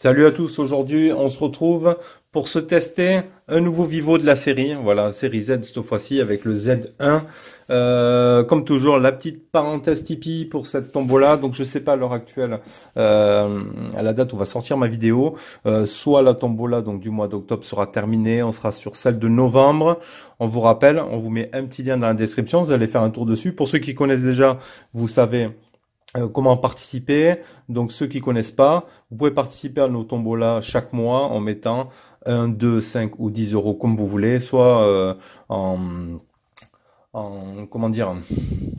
Salut à tous, aujourd'hui on se retrouve pour se tester un nouveau Vivo de la série, voilà, série Z cette fois-ci avec le Z1. Comme toujours, la petite parenthèse Tipeee pour cette tombola, donc je sais pas à l'heure actuelle, à la date où va sortir ma vidéo, soit la tombola donc du mois d'octobre sera terminée, on sera sur celle de novembre. On vous rappelle, on vous met un petit lien dans la description, vous allez faire un tour dessus. Pour ceux qui connaissent déjà, vous savez comment participer. Donc ceux qui connaissent pas, vous pouvez participer à nos tombolas chaque mois en mettant 1, 2, 5 ou 10 euros comme vous voulez, soit comment dire,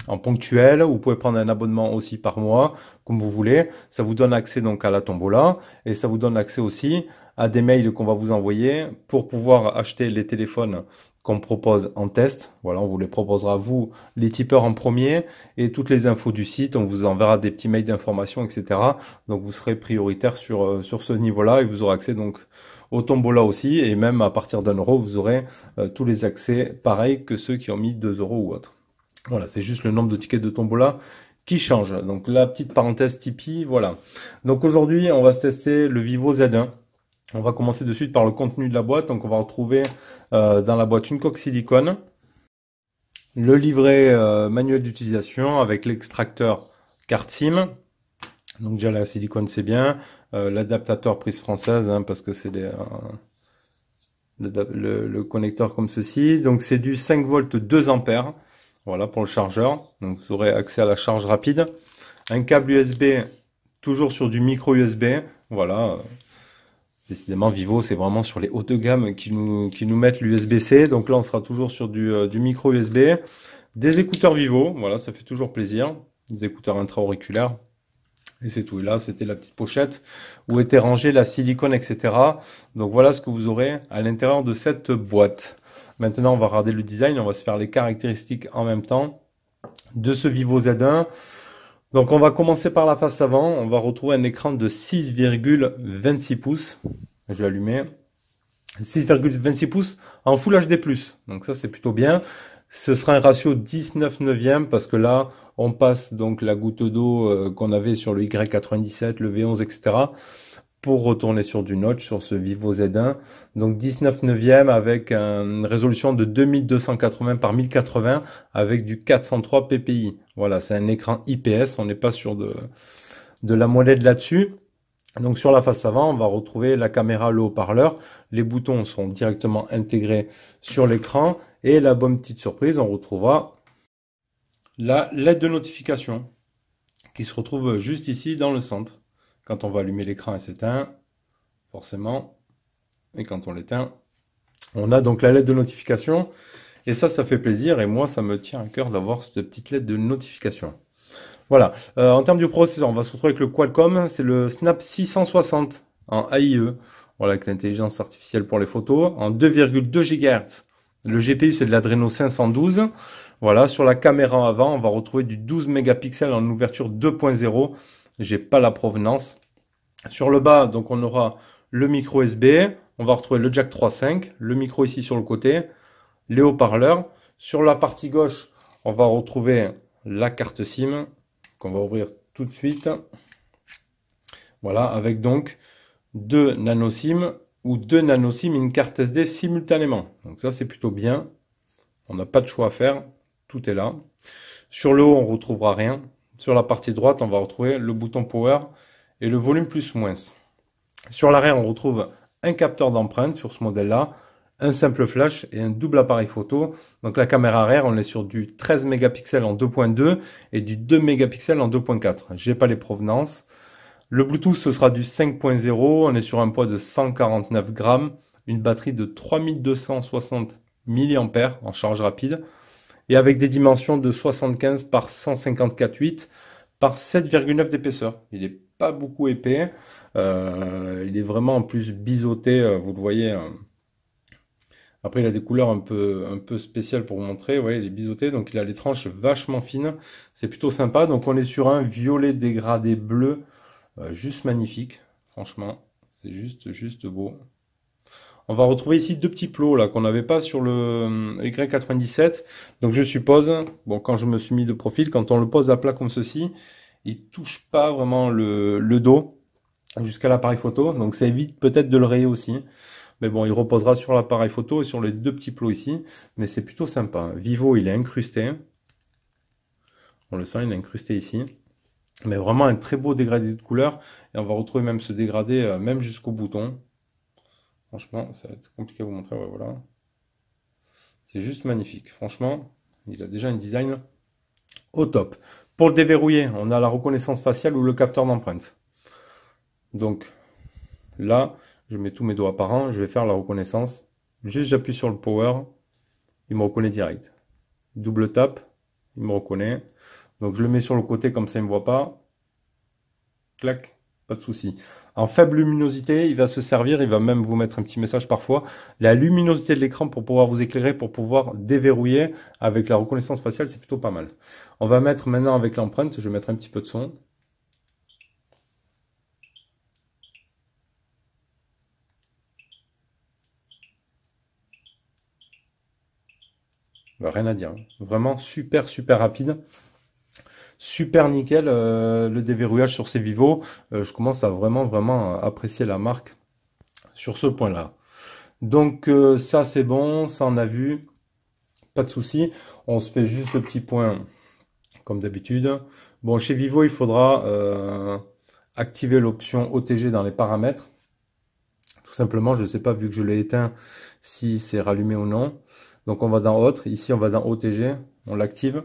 en ponctuel. Vous pouvez prendre un abonnement aussi par mois, comme vous voulez. Ça vous donne accès donc à la tombola et ça vous donne accès aussi à des mails qu'on va vous envoyer pour pouvoir acheter les téléphones qu'on propose en test. Voilà, on vous les proposera vous, les tipeurs en premier, et toutes les infos du site, on vous enverra des petits mails d'information, etc. Donc vous serez prioritaire sur ce niveau-là et vous aurez accès donc au tombola aussi, et même à partir d'un euro, vous aurez tous les accès pareils que ceux qui ont mis 2 euros ou autre. Voilà, c'est juste le nombre de tickets de tombola qui change. Donc la petite parenthèse Tipeee, voilà. Donc aujourd'hui, on va se tester le Vivo Z1. On va commencer de suite par le contenu de la boîte. Donc on va retrouver dans la boîte une coque silicone, le livret manuel d'utilisation avec l'extracteur carte SIM. Donc déjà la silicone c'est bien, l'adaptateur prise française hein, parce que c'est le connecteur comme ceci. Donc c'est du 5 volts 2 ampères. Voilà pour le chargeur. Donc vous aurez accès à la charge rapide. Un câble USB toujours sur du micro USB. Voilà. Décidément, Vivo, c'est vraiment sur les hautes de gamme qui nous mettent l'USB-C. Donc là, on sera toujours sur du micro USB. Des écouteurs Vivo, voilà, ça fait toujours plaisir. Des écouteurs intra-auriculaires. Et c'est tout. Et là, c'était la petite pochette où était rangée la silicone, etc. Donc voilà ce que vous aurez à l'intérieur de cette boîte. Maintenant, on va regarder le design. On va se faire les caractéristiques en même temps de ce Vivo Z1. Donc on va commencer par la face avant, on va retrouver un écran de 6,26 pouces, je vais allumer, 6,26 pouces en Full HD+, donc ça c'est plutôt bien. Ce sera un ratio 19 neuvième parce que là on passe donc la goutte d'eau qu'on avait sur le Y97, le V11, etc. pour retourner sur du notch sur ce Vivo Z1. Donc 19 neuvième avec une résolution de 2280 par 1080 avec du 403 ppi. Voilà, c'est un écran IPS, on n'est pas sur de la molette là-dessus. Donc sur la face avant, on va retrouver la caméra, le haut-parleur. Les boutons sont directement intégrés sur l'écran. Et la bonne petite surprise, on retrouvera la LED de notification qui se retrouve juste ici dans le centre. Quand on va allumer l'écran, elle s'éteint, forcément. Et quand on l'éteint, on a donc la LED de notification. Et ça fait plaisir. Et moi, ça me tient à cœur d'avoir cette petite LED de notification. Voilà. En termes du processeur, on va se retrouver avec le Qualcomm. C'est le Snap 660 en AIE. Voilà, avec l'intelligence artificielle pour les photos. En 2,2 GHz. Le GPU, c'est de l'Adreno 512. Voilà. Sur la caméra avant, on va retrouver du 12 mégapixels en ouverture 2.0. J'ai pas la provenance. Sur le bas, donc on aura le micro USB, on va retrouver le jack 3.5, le micro ici sur le côté, les haut-parleurs. Sur la partie gauche, on va retrouver la carte SIM qu'on va ouvrir tout de suite. Voilà, avec donc 2 nano SIM ou 2 nano SIM et une carte SD simultanément. Donc ça c'est plutôt bien. On n'a pas de choix à faire, tout est là. Sur le haut, on ne retrouvera rien. Sur la partie droite, on va retrouver le bouton Power et le volume plus moins. Sur l'arrière, on retrouve un capteur d'empreinte sur ce modèle-là, un simple flash et un double appareil photo. Donc la caméra arrière, on est sur du 13 mégapixels en 2.2 et du 2 mégapixels en 2.4. J'ai pas les provenances. Le Bluetooth, ce sera du 5.0. On est sur un poids de 149 grammes, une batterie de 3260 mAh en charge rapide et avec des dimensions de 75 par 154,8 par 7,9 d'épaisseur. Il n'est pas beaucoup épais. Il est vraiment en plus biseauté, vous le voyez. Après, il a des couleurs un peu spéciales pour vous montrer. Vous voyez, il est biseauté, donc il a les tranches vachement fines. C'est plutôt sympa. Donc on est sur un violet dégradé bleu, juste magnifique. Franchement, c'est juste beau. On va retrouver ici deux petits plots là qu'on n'avait pas sur le Y97. Donc je suppose, bon quand je me suis mis de profil, quand on le pose à plat comme ceci, il touche pas vraiment le dos. jusqu'à l'appareil photo. Donc ça évite peut-être de le rayer aussi. Mais bon, il reposera sur l'appareil photo et sur les deux petits plots ici. Mais c'est plutôt sympa. Vivo, il est incrusté. On le sent, il est incrusté ici. Mais vraiment un très beau dégradé de couleur. Et on va retrouver même ce dégradé même jusqu'au bouton. Franchement, ça va être compliqué à vous montrer. Ouais, voilà. C'est juste magnifique. Franchement, il a déjà un design au top. Pour le déverrouiller, on a la reconnaissance faciale ou le capteur d'empreinte. Donc là, je mets tous mes doigts par an, je vais faire la reconnaissance. Juste j'appuie sur le power, il me reconnaît direct. Double tap, il me reconnaît. Donc je le mets sur le côté comme ça il ne me voit pas. Clac, pas de souci. En faible luminosité, il va se servir, il va même vous mettre un petit message parfois. La luminosité de l'écran pour pouvoir vous éclairer, pour pouvoir déverrouiller avec la reconnaissance faciale, c'est plutôt pas mal. On va mettre maintenant avec l'empreinte, je vais mettre un petit peu de son. Bah, rien à dire, hein. Vraiment super super rapide. Super nickel le déverrouillage sur ces Vivo. Je commence à vraiment apprécier la marque sur ce point-là. Donc ça c'est bon, ça on a vu, pas de souci. On se fait juste le petit point comme d'habitude. Bon, chez Vivo il faudra activer l'option OTG dans les paramètres. Tout simplement, je ne sais pas vu que je l'ai éteint si c'est rallumé ou non. Donc on va dans Autre, ici on va dans OTG, on l'active.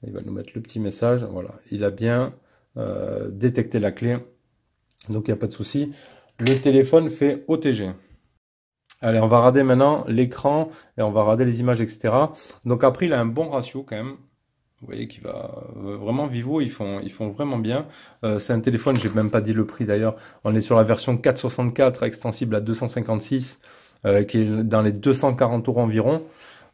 Il va nous mettre le petit message. Voilà, il a bien détecté la clé. Donc il n'y a pas de souci. Le téléphone fait OTG. Allez, on va regarder maintenant l'écran et on va regarder les images, etc. Donc après, il a un bon ratio quand même. Vous voyez qu'il va vraiment Vivo, ils font vraiment bien. C'est un téléphone, j'ai même pas dit le prix d'ailleurs. On est sur la version 464 extensible à 256, qui est dans les 240 € environ.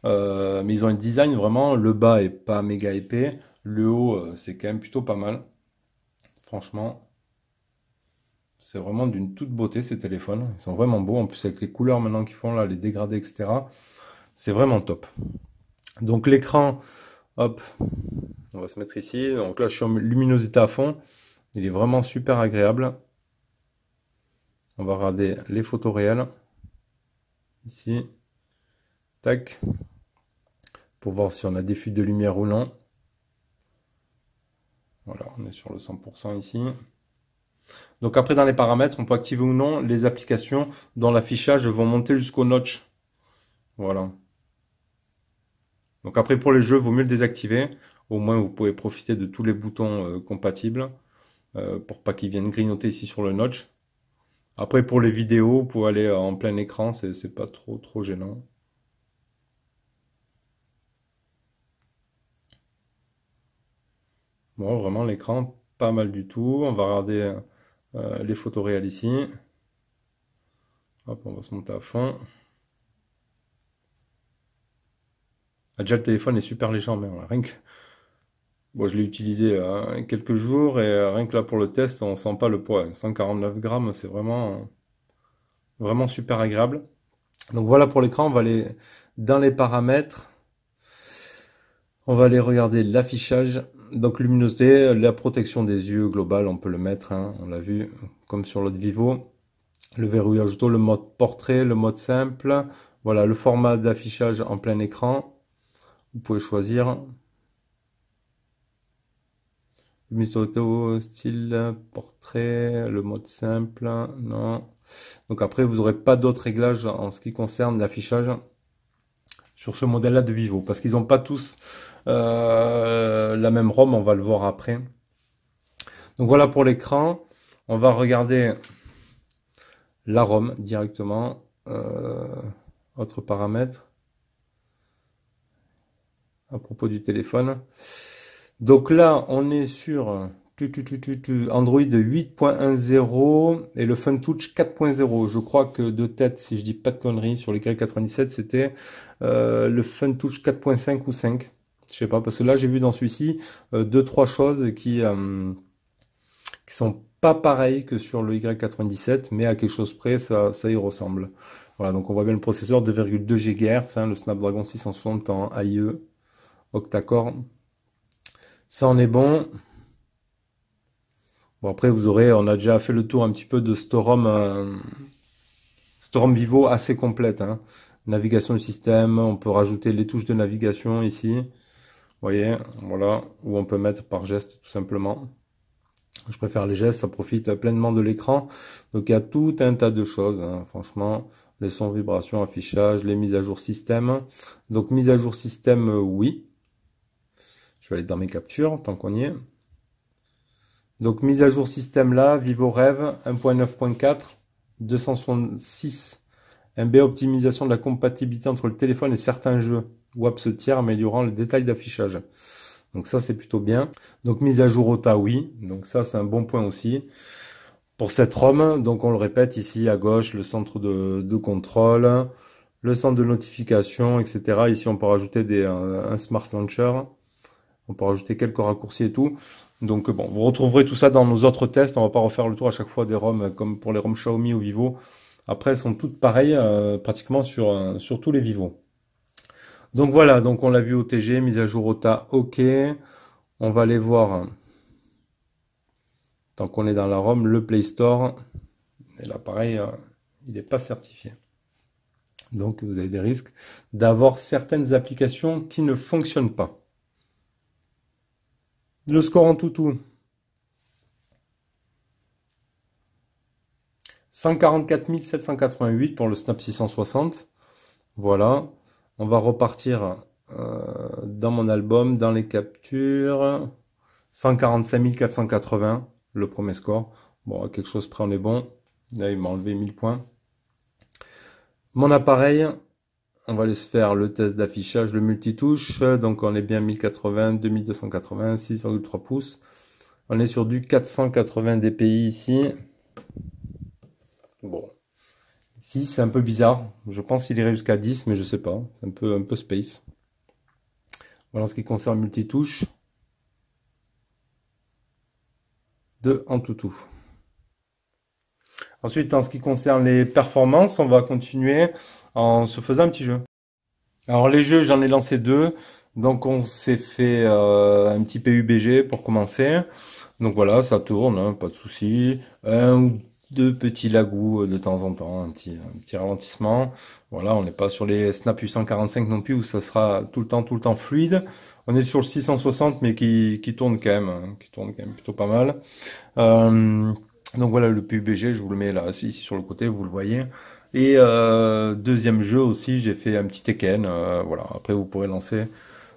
Mais ils ont un design vraiment, le bas est pas méga épais, le haut c'est quand même plutôt pas mal. Franchement, c'est vraiment d'une toute beauté ces téléphones. Ils sont vraiment beaux, en plus avec les couleurs maintenant qu'ils font là, les dégradés, etc. C'est vraiment top. Donc l'écran, hop, on va se mettre ici. Donc là je suis en luminosité à fond. Il est vraiment super agréable. On va regarder les photos réelles. Ici. Tac. Pour voir si on a des fuites de lumière ou non. Voilà, on est sur le 100% ici. Donc après dans les paramètres, on peut activer ou non les applications dont l'affichage vont monter jusqu'au notch. Voilà. Donc après pour les jeux, il vaut mieux le désactiver. Au moins vous pouvez profiter de tous les boutons compatibles pour pas qu'ils viennent grignoter ici sur le notch. Après pour les vidéos, vous pouvez aller en plein écran, c'est pas trop gênant. Bon, vraiment l'écran, pas mal du tout. On va regarder les photos réelles ici. Hop, on va se monter à fond. Ah, déjà le téléphone est super léger en main. Rien que... Bon, je l'ai utilisé quelques jours et rien que là pour le test, on sent pas le poids. 149 grammes, c'est vraiment super agréable. Donc voilà pour l'écran, on va aller dans les paramètres. On va aller regarder l'affichage. Donc luminosité, la protection des yeux globale, on peut le mettre, hein, on l'a vu, comme sur l'autre Vivo. Le verrouillage auto, le mode portrait, le mode simple. Voilà, le format d'affichage en plein écran. Vous pouvez choisir. Luminosité auto, style, portrait, le mode simple, non. Donc après, vous n'aurez pas d'autres réglages en ce qui concerne l'affichage sur ce modèle-là de Vivo. Parce qu'ils n'ont pas tous la même ROM, on va le voir après. Donc voilà pour l'écran. On va regarder la ROM directement. Autre paramètre à propos du téléphone. Donc là, on est sur Android 8.10 et le FunTouch 4.0. Je crois que de tête, si je dis pas de conneries, sur les Y97, c'était le FunTouch 4.5 ou 5. Je sais pas, parce que là, j'ai vu dans celui-ci deux, trois choses qui sont pas pareilles que sur le Y97, mais à quelque chose près, ça y ressemble. Voilà, donc on voit bien le processeur 2,2 GHz, hein, le Snapdragon 660 en AIE octa-core. Ça en est bon. Bon, après, on a déjà fait le tour un petit peu de cette ROM Vivo assez complète, hein. Navigation du système, on peut rajouter les touches de navigation ici. Vous voyez, voilà, où on peut mettre par geste tout simplement. Je préfère les gestes, ça profite pleinement de l'écran. Donc il y a tout un tas de choses, hein, franchement. Les sons, vibrations, affichage, les mises à jour système. Donc mise à jour système, oui. Je vais aller dans mes captures, tant qu'on y est. Donc mise à jour système là, Vivo Rêve 1.9.4, 266 MB, optimisation de la compatibilité entre le téléphone et certains jeux ou apps tiers, améliorant le détail d'affichage. Donc ça c'est plutôt bien. Donc mise à jour OTA, oui. Donc ça c'est un bon point aussi. Pour cette ROM, donc on le répète ici à gauche, le centre de contrôle, le centre de notification, etc. Ici on peut rajouter un Smart Launcher. On peut rajouter quelques raccourcis et tout. Donc bon, vous retrouverez tout ça dans nos autres tests. On va pas refaire le tour à chaque fois des ROM comme pour les ROM Xiaomi ou Vivo. Après, elles sont toutes pareilles pratiquement sur tous les Vivo. Donc voilà, donc on l'a vu OTG, mise à jour OTA, OK. On va aller voir, tant qu'on est dans la ROM, le Play Store. Et là, pareil, il n'est pas certifié. Donc vous avez des risques d'avoir certaines applications qui ne fonctionnent pas. Le score en tout. 144 788 pour le Snap 660. Voilà. On va repartir dans mon album, dans les captures. 145 480, le premier score. Bon, à quelque chose près, on est bon. Là, il m'a enlevé 1000 points. Mon appareil, on va aller se faire le test d'affichage, le multitouche. Donc, on est bien 1080, 2280, 6,3 pouces. On est sur du 480 dpi ici. Bon. Ici, c'est un peu bizarre. Je pense qu'il irait jusqu'à 10, mais je sais pas. C'est un peu space. Voilà en ce qui concerne multitouche. En tout. Ensuite, en ce qui concerne les performances, on va continuer en se faisant un petit jeu. Alors les jeux, j'en ai lancé 2. Donc on s'est fait un petit PUBG pour commencer. Donc voilà, ça tourne, hein, pas de souci. Un ou deux petits lagous de temps en temps, un petit ralentissement. Voilà, on n'est pas sur les Snap 845 non plus où ça sera tout le temps fluide. On est sur le 660 mais qui tourne quand même, hein, qui tourne quand même plutôt pas mal. Donc voilà le PUBG, je vous le mets là ici sur le côté, vous le voyez. Et deuxième jeu aussi, j'ai fait un petit Tekken. Voilà, après vous pourrez lancer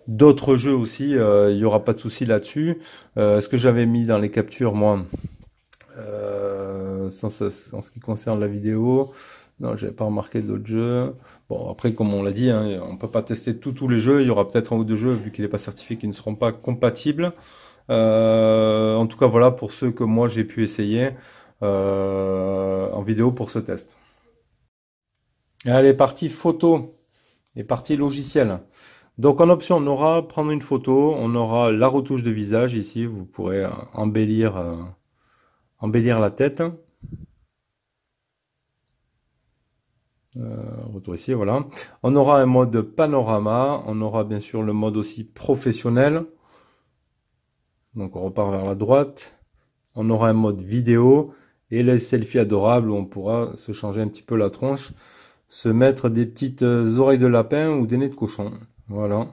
d'autres jeux aussi. Il n'y aura pas de souci là-dessus. Ce que j'avais mis dans les captures, moi, en ce qui concerne la vidéo. Non, j'avais pas remarqué d'autres jeux. Bon, après, comme on l'a dit, hein, on peut pas tester tous les jeux. Il y aura peut-être un ou deux jeux, vu qu'il n'est pas certifié, qui ne seront pas compatibles. En tout cas, voilà pour ceux que moi j'ai pu essayer en vidéo pour ce test. Allez, partie photo et partie logiciel. Donc en option, on aura prendre une photo, on aura la retouche de visage ici. Vous pourrez embellir la tête. Retour ici, voilà. On aura un mode panorama, on aura bien sûr le mode aussi professionnel. Donc on repart vers la droite. On aura un mode vidéo et les selfies adorables où on pourra se changer un petit peu la tronche, se mettre des petites oreilles de lapin ou des nez de cochon. Voilà.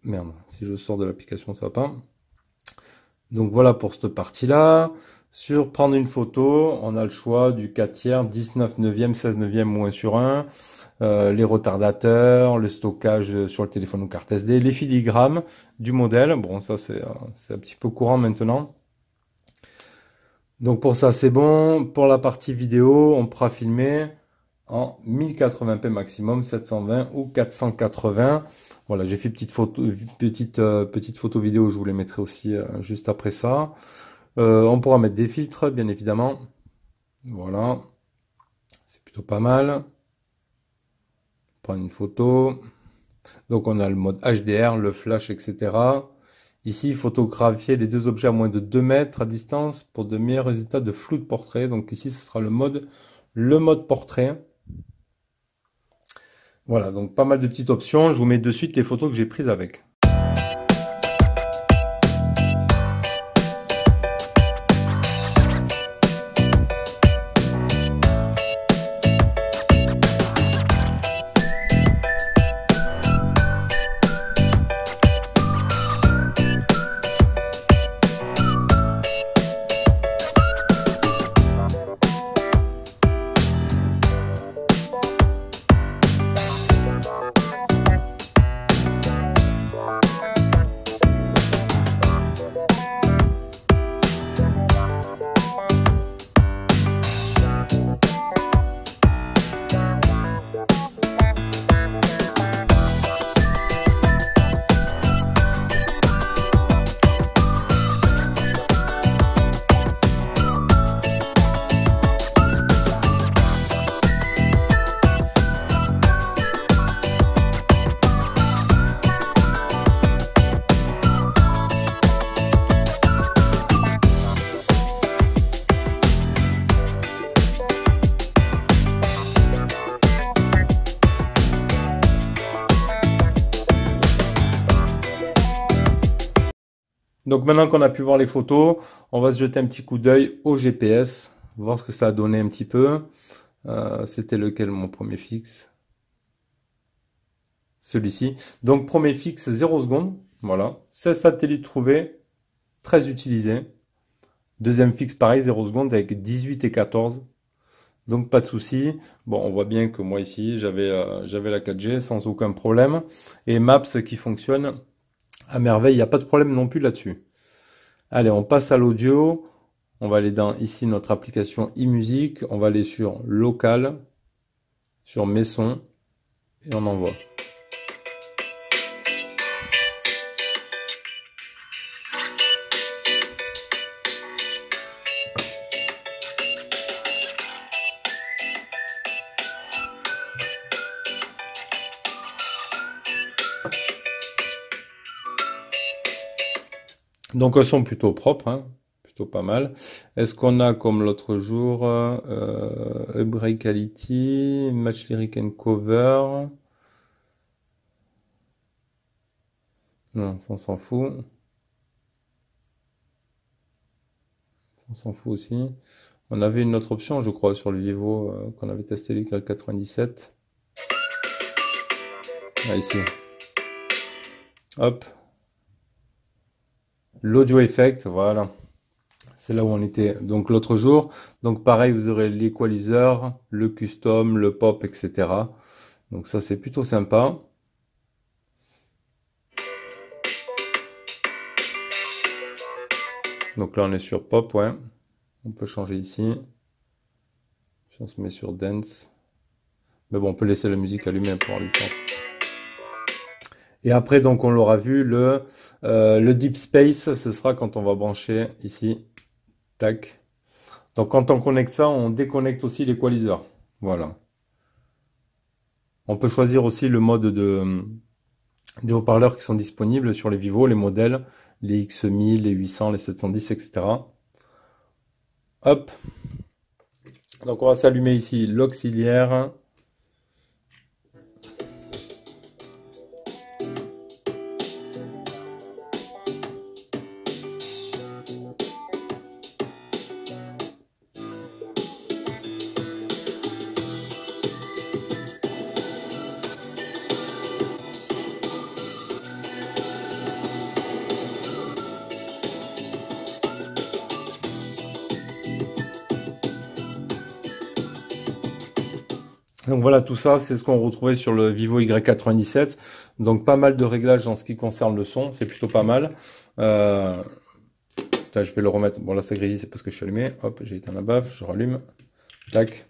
Merde, si je sors de l'application, ça va pas. Donc voilà pour cette partie-là. Sur prendre une photo, on a le choix du 4 tiers, 19 neuvième, 16 neuvième ou 1 sur 1. Les retardateurs, le stockage sur le téléphone ou carte SD, les filigrammes du modèle. Bon, ça c'est un petit peu courant maintenant. Donc pour ça c'est bon. Pour la partie vidéo, on pourra filmer en 1080p maximum, 720 ou 480. Voilà, j'ai fait petite photo vidéo, je vous les mettrai aussi juste après ça. On pourra mettre des filtres, bien évidemment. Voilà, c'est plutôt pas mal. Prendre une photo. Donc on a le mode HDR, le flash, etc. Ici, photographier les deux objets à moins de 2 mètres à distance pour de meilleurs résultats de flou de portrait. Donc ici, ce sera le mode portrait. Voilà, donc pas mal de petites options. Je vous mets de suite les photos que j'ai prises avec. Donc maintenant qu'on a pu voir les photos, on va se jeter un petit coup d'œil au GPS, voir ce que ça a donné un petit peu. C'était lequel mon premier fixe? Celui-ci. Donc premier fixe 0 secondes. Voilà. 16 satellites trouvés, 13 utilisés. Deuxième fixe pareil, 0 secondes avec 18 et 14. Donc pas de souci. Bon, on voit bien que moi ici, j'avais la 4G sans aucun problème. Et Maps qui fonctionne à merveille, il n'y a pas de problème non plus là-dessus. Allez, on passe à l'audio. On va aller dans ici notre application e-musique. On va aller sur local, sur mes sons et on envoie. Donc un son plutôt propre, hein, plutôt pas mal. Est-ce qu'on a comme l'autre jour Upgrade Quality, Match Lyric and Cover? Non, ça on s'en fout. Ça, on s'en fout aussi. On avait une autre option, je crois, sur le Vivo qu'on avait testé, le 97. Ah, ici. Hop. L'audio effect, voilà. C'est là où on était donc l'autre jour. Donc pareil, vous aurez l'equalizer, le custom, le pop, etc. Donc ça, c'est plutôt sympa. Donc là, on est sur pop, ouais. On peut changer ici. Si on se met sur dance. Mais bon, on peut laisser la musique allumée pour avoir la différence. Et après, donc, on l'aura vu, le Deep Space, ce sera quand on va brancher ici. Tac. Donc, quand on connecte ça, on déconnecte aussi l'équaliseur. Voilà. On peut choisir aussi le mode des haut-parleurs qui sont disponibles sur les Vivo, les modèles, les X1000, les 800, les 710, etc. Hop. Donc, on va s'allumer ici l'auxiliaire. Donc voilà, tout ça, c'est ce qu'on retrouvait sur le Vivo Y97. Donc pas mal de réglages en ce qui concerne le son, c'est plutôt pas mal. Je vais le remettre. Bon là ça grésille, c'est parce que je suis allumé. Hop, j'ai éteint la baffe, je rallume. Tac.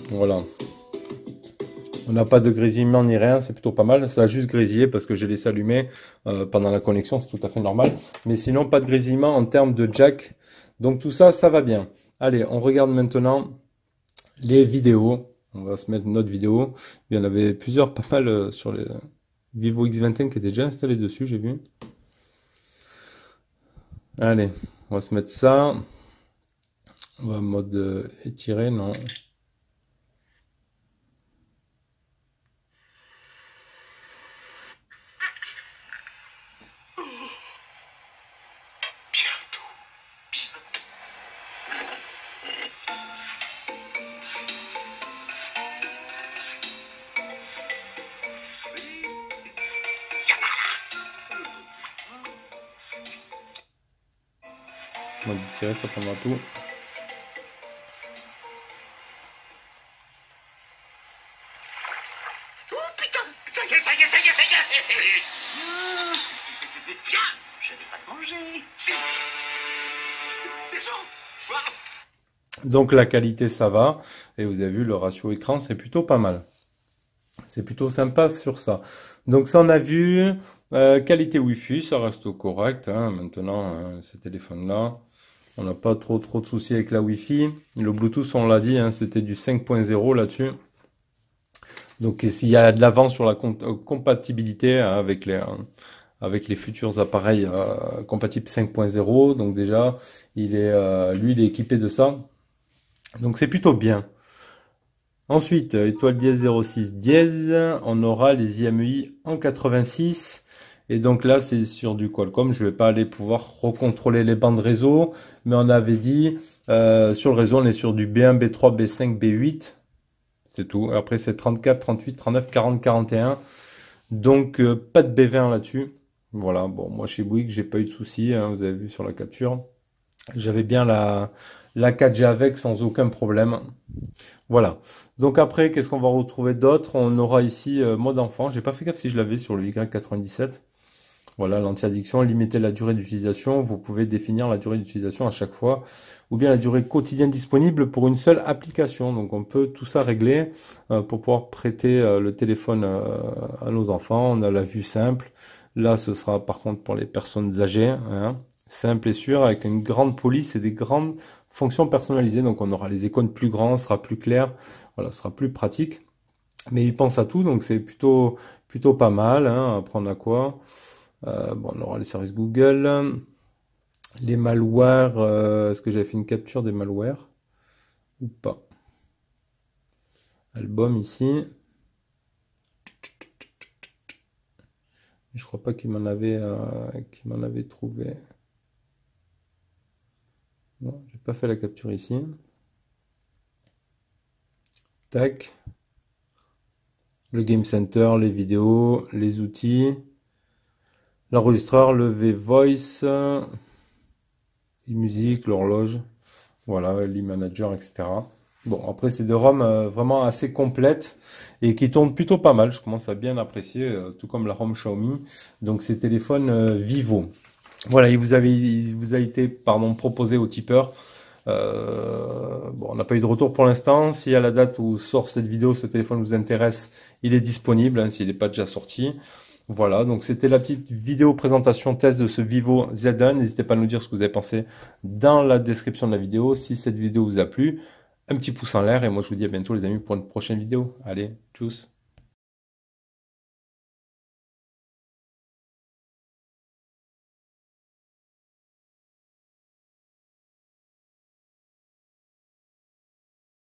Voilà. On n'a pas de grésillement ni rien, c'est plutôt pas mal. Ça a juste grésillé parce que j'ai laissé allumer pendant la connexion, c'est tout à fait normal. Mais sinon, pas de grésillement en termes de jack. Donc tout ça, ça va bien. Allez, on regarde maintenant les vidéos. On va se mettre notre vidéo. Il y en avait plusieurs, pas mal sur les Vivo X21 qui étaient déjà installés dessus, j'ai vu. Allez, on va se mettre ça. On va en mode étiré, non. Mode étiré, ça prendra tout. Oh putain, ça y est, ça y est, ça y est, ça y est. Tiens, je n'ai pas de manger. Si. Descends. Donc la qualité ça va, et vous avez vu le ratio écran c'est plutôt pas mal. C'est plutôt sympa sur ça. Donc ça on a vu, qualité Wi-Fi, ça reste correct, hein. Maintenant ces téléphones là, on n'a pas trop de soucis avec la Wi-Fi. Le Bluetooth on l'a dit, hein, c'était du 5.0 là-dessus. Donc s'il y a de l'avance sur la compatibilité hein, avec les futurs appareils compatibles 5.0, donc déjà lui il est équipé de ça. Donc c'est plutôt bien. Ensuite, étoile dièse 06 dièse, on aura les IMEI en 86. Et donc là, c'est sur du Qualcomm. Je vais pas aller pouvoir recontrôler les bandes réseau, mais on avait dit sur le réseau, on est sur du B1, B3, B5, B8. C'est tout. Après, c'est 34, 38, 39, 40, 41. Donc, pas de B20 là-dessus. Voilà. Bon, moi, chez Bouygues, j'ai pas eu de soucis, hein, vous avez vu sur la capture. J'avais bien la 4G avec sans aucun problème. Voilà. Donc après, qu'est-ce qu'on va retrouver d'autre? On aura ici mode enfant. J'ai pas fait gaffe si je l'avais sur le Y97. Voilà, l'anti-addiction, limiter la durée d'utilisation. Vous pouvez définir la durée d'utilisation à chaque fois, ou bien la durée quotidienne disponible pour une seule application. Donc on peut tout ça régler pour pouvoir prêter le téléphone à nos enfants. On a la vue simple. Là, ce sera par contre pour les personnes âgées, hein. Simple et sûr, avec une grande police et des grandes fonctions personnalisées. Donc on aura les icônes plus grands, ce sera plus clair, voilà, ce sera plus pratique. Mais il pense à tout, donc c'est plutôt pas mal, hein. Après on a quoi? Bon, on aura les services Google, les malwares. Est-ce que j'avais fait une capture des malwares ou pas? Album ici. Je crois pas qu'il m'en avait trouvé. Non, j'ai pas fait la capture ici. Tac. Le Game Center, les vidéos, les outils, l'enregistreur, le V-Voice, les musiques, l'horloge, voilà, l'e-manager, etc. Bon, après, c'est des ROM vraiment assez complètes et qui tournent plutôt pas mal. Je commence à bien apprécier, tout comme la ROM Xiaomi. Donc, ces téléphones Vivo. Voilà, il vous a été, pardon, proposé au tipeur. Bon, on n'a pas eu de retour pour l'instant. Si à la date où sort cette vidéo, ce téléphone vous intéresse, il est disponible, hein, s'il n'est pas déjà sorti. Voilà, donc c'était la petite vidéo présentation test de ce Vivo Z1. N'hésitez pas à nous dire ce que vous avez pensé dans la description de la vidéo. Si cette vidéo vous a plu, un petit pouce en l'air et moi je vous dis à bientôt les amis pour une prochaine vidéo. Allez, tchuss!